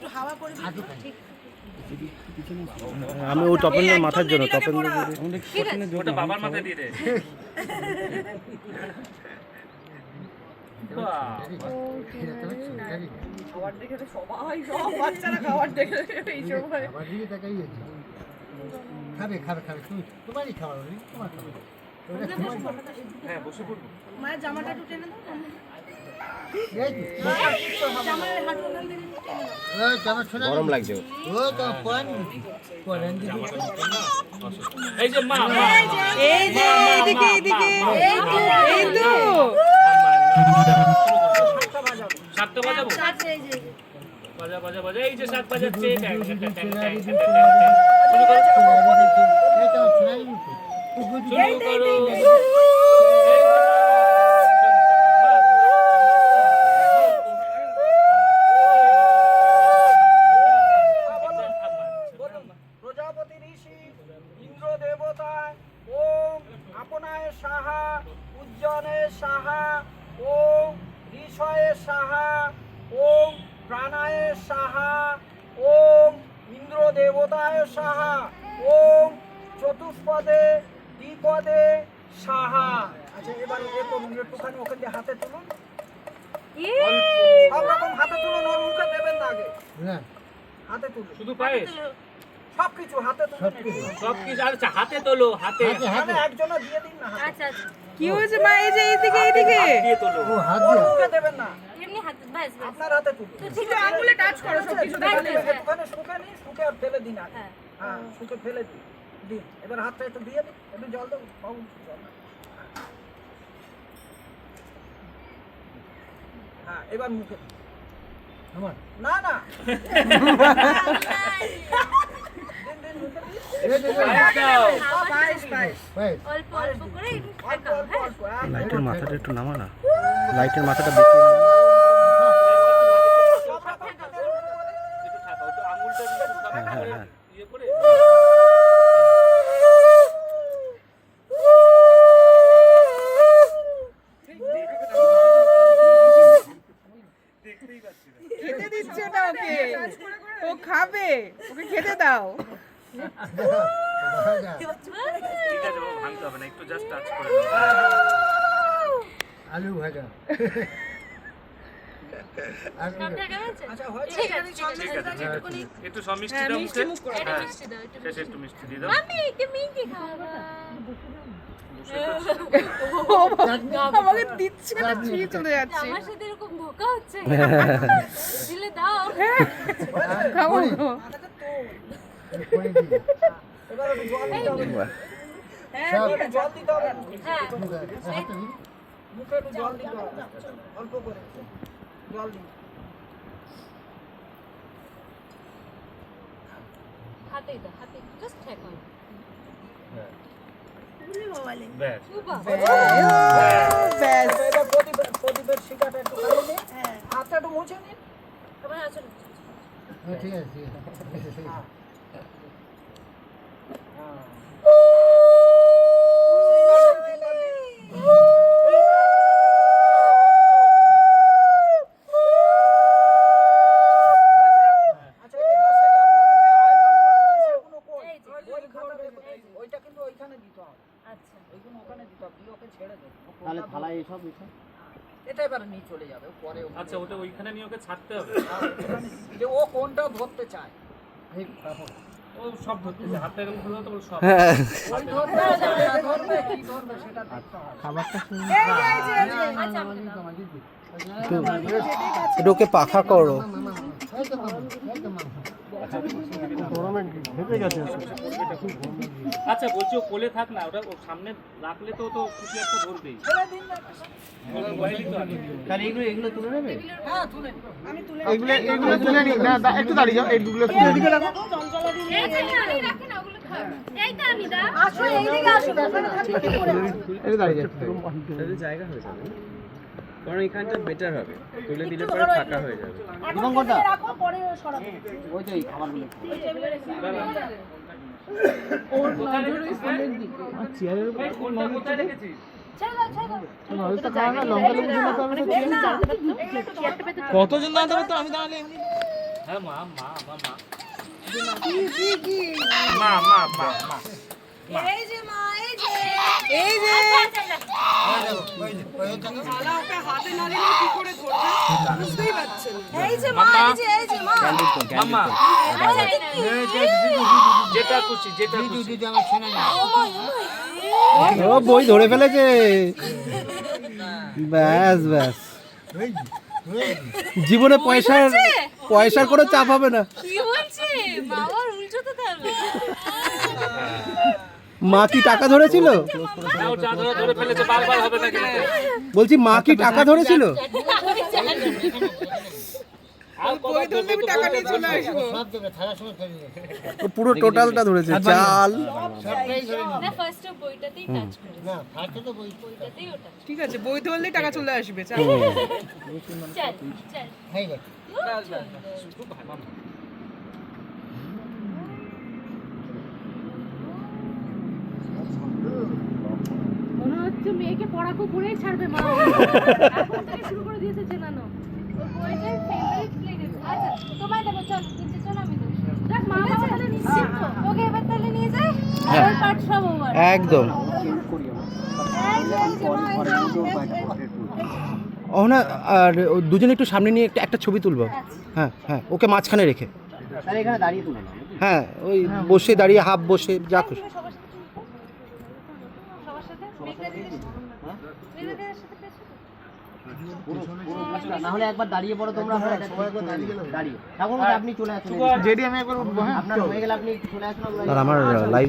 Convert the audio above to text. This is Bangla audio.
একটু হাওয়া করে ঠিক আমি ও তপনের মাথার জন্য তপনের ওটা বাবার মাথায় দিয়ে দে। খাবার দেখে তো সবাই সব বাচ্চারা খাবার দেখে এই সময় খাবে খাবে খাবে তুমি তোমারই খাবার তোমার খাবে হ্যাঁ বসে পড়বো। মায়ের জামাটা একটু টেনে দাও গরম লাগছে এই যে মা এই যে এদিকে এদিকে এই তো সাতটা বাজাবো। বাজা বাজা বাজা এই যে সাত বাজাচ্ছে। শুরু করো। প্রজাপতি ঋষি ইন্দ্র দেবতা ওম আপনায় সাহা উজ্জনে সাহা ওম ঋষয়ে সাহা ওম প্রাণায় সাহা ওম ইন্দ্র দেবতায় সাহা ওম চতুষ্পদে দ্বিপদে সাহা। আচ্ছা এবার একটুখানি ওখান দিয়ে হাতে তুলুন, সব রকম হাতে তুলুন, ওর মুখে দেবেন না আগে, হাতে তুলুন শুধু পায়ে সবকিছু হাতে তুলুন, সবকিছু। আচ্ছা হাতে তোলো, হাতে একজনা দিয়ে দিন না হাতে। আচ্ছা আচ্ছা কি হয়েছে মা? এই যে এইদিকে এইদিকে দিয়ে তোলো। ও হাত ওর দিয়ে মুখে দেবেন না, এমনি হাত বাস বাস আপনার হাতে তুলুন। শুধু আঙ্গুলে টাচ করো সব কিছু একটুখানি শুকে নিন, শুকে আর ফেলে দিন আগে। হ্যাঁ। হ্যাঁ শুকে ফেলে দিন দিন। এবার হাতটা একটু দিয়ে দিন, একটু জল দেবো বাবু, জল দাও। হ্যাঁ এবার মুখে দিন। আমার না না দিন দিন মুখে দিন। বাইশ বাইশ ভাই অল্প অল্প করে একটু অল্প ঠাকাও অল্প অল্প, একদম। লাইটের মাথাটা একটু নামা না, লাইটের মাথাটা বেঁকে নামা। সব রকম কাজের উপরে। একটু থাকাও তো, আঙুলটা একটু হ্যাঁ হ্যাঁ হ্যাঁ ইয়ে করে। খেতে দিচ্ছে না ওকে, ও খাবে, ওকে খেতে দাও। ঠিক আছে বাবা, ভাঙতে হবে না, একটু জাস্ট টাচ করে দাও। আলু ভাজা সব দেখা যাচ্ছে আচ্ছা হয়েছে। ঠিক আছে ঠিক আছে ঠিক আছে, একটুখানি একটু সব মিষ্টি দাও মুখে। এটা হ্যাঁ, মিষ্টি দাও একটু শেষে একটু মিষ্টি দিয়ে দাও। মাম্মি একটু মিষ্টি খাওয়া আমাকে দিচ্ছে না, ছুঁয়ে চলে যাচ্ছে। আমার সাথে এরকম ধোকা হচ্ছে দিলে দাও খাবো করে দিই এবার একটু জল দিতে হবে। হ্যাঁ সব একটু জল দিতে হবে হ্যাঁ হাতে দিই মুখে একটু জল দিতে হবে, অল্প করে জল দিন। হাতেই দাও হাতে জাস্ট ঠেকাও ব্যাস। ব্যাস। এবার প্রদীপের শিকাটা একটু খালি নিন, হাতটা একটু মুছে নিন। আবার আসলে হ্যাঁ ঠিক আছে ঠিক আছে আচ্ছা এবার সেই আপনারা যে আয়োজন করেছেন সেগুলো কই? এই যে, ওই খাতা ওইটা কিন্তু ওইখানে দিতে হবে, আচ্ছা ওইগুলো ওখানে দিতে হবে, দিয়ে ওকে ছেড়ে দেন। ও তাহলে কোনটা থালায় এসব এসব এটা এবার নিয়ে চলে যাবে, ও পরে ওখানে- আচ্ছা ওটা ওইখানে নিয়ে ওকে ছাড়তে হবে। ওখানে যে ও কোনটা ধরতে চায়। এই পাপড় ও সব ধরতে চায়, হাতটা এরকম ধরে তো সব। ওই ধরবে, না ধরবে, কি ধরবে সেটা দেখতে হবে। খাবারটা আচ্ছা আমি দাও একটু ওকে পাখা করো। এই তো মামা এই তো মামা গরমে ঘেপে গেছে। আচ্ছা বলছি ও কোলে থাক না, ওটা ওর সামনে রাখলে তো ও তো কিছু একটা ধরবেই। ছেড়ে দিন না। মোবাইলই তো আছে। তাহলে এগুলো তুলে নেবে? হ্যাঁ তুলে নিন। এগুলো তুলে নি না, একটু দাঁড়িয়ে যাও, এইগুলো তুলে নিই। এইখানে আমি রাখি না ওগুলো খাও এই তো আমি দাও আসো এইদিকে আসো, ওখানে থাকবে কি করে? একটু দাঁড়িয়ে যাও। জায়গা হয়ে যাবে, কারণ এখানটা বেটার হবে, তুলে দিলে পরে ফাঁকা হয়ে যাবে। এখন কোনটা রাখো পরে সরাবো ওই যে খাবারগুলো কোথায় রেখেছিস রে? এই ফোনটা কোথায় রেখেছিস? কতজন দাঁড়াতে পারতো? আমি দাঁড়ালে হ্যাঁ মা মা আমার মা কি মা মা মা মা এই যে মা এই যে এই যে শালা ওকে হাতে না নিলে কি করে ধরবে বুঝতেই পারছেন এই যে মা মাম্মা। এই যে মা মাম্মা আরে যেটা খুশি যেটা খুশি দিদি আমার শোনা না ও বই ধরে ফেলেছে ব্যাস ব্যাস জীবনে পয়সার কোনো চাপ হবে না। কি বলছে বাবার উল্টো তো তাহলে মা কি টাকা ধরেছিল? না ও যা ধরে ফেলেছে বারবার হবে না কিন্তু বলছি মা কি টাকা ধরেছিল? আর বই ধরলে আমি টাকা নিয়ে চলে আসবো। সব দেবে থালার সময় ফেলে দেবে ও পুরো টোটালটা ধরেছে, চাল। সবটাই ধরে নিবে। না ফার্স্ট বইটাতেই টাচ করে না ফার্স্টে তো বই বইটাতেই ওটা ঠিক আছে, বই ধরলে টাকা চলে আসবে। চল চল চল হয়ে গেছে শুধু ভাই মাম্মা মনে হচ্ছে মেয়েকে পড়াকো করেই ছাড়বে মা। এখন থেকে শুরু করে দিয়েছে চেনানো। ওর বইটার ফেভারিট প্লেলিস্ট। আচ্ছা তোমায় দেবো, চল নিচে চল, আমি দেবো। দেখ মা বাবা তাহলে নিশ্চিন্ত। ওকে এবার তাহলে নিয়ে যাই। আর পাঠ সব ওভার। একদম। এই যে মা ও না, আর ও দুজনে একটু সামনে নিয়ে একটা ছবি তুলবো। হ্যাঁ হ্যাঁ, ওকে মাঝখানে রেখে। হ্যাঁ, ওই বসে দাঁড়িয়ে হাফ বসে যা খুশি। সবার সাথে মেঘলা দিদির সাথে মেঘলা দিদির সাথে পেছো না হলে একবার দাঁড়িয়ে পড়ো তোমরা, দাঁড়িয়ে ঠাকুর আপনি চলে আসুন, জেডি আমি একবার উঠবো। হ্যাঁ, আপনার হয়ে গেলে আপনি চলে আসুন। আর আমার লাইভ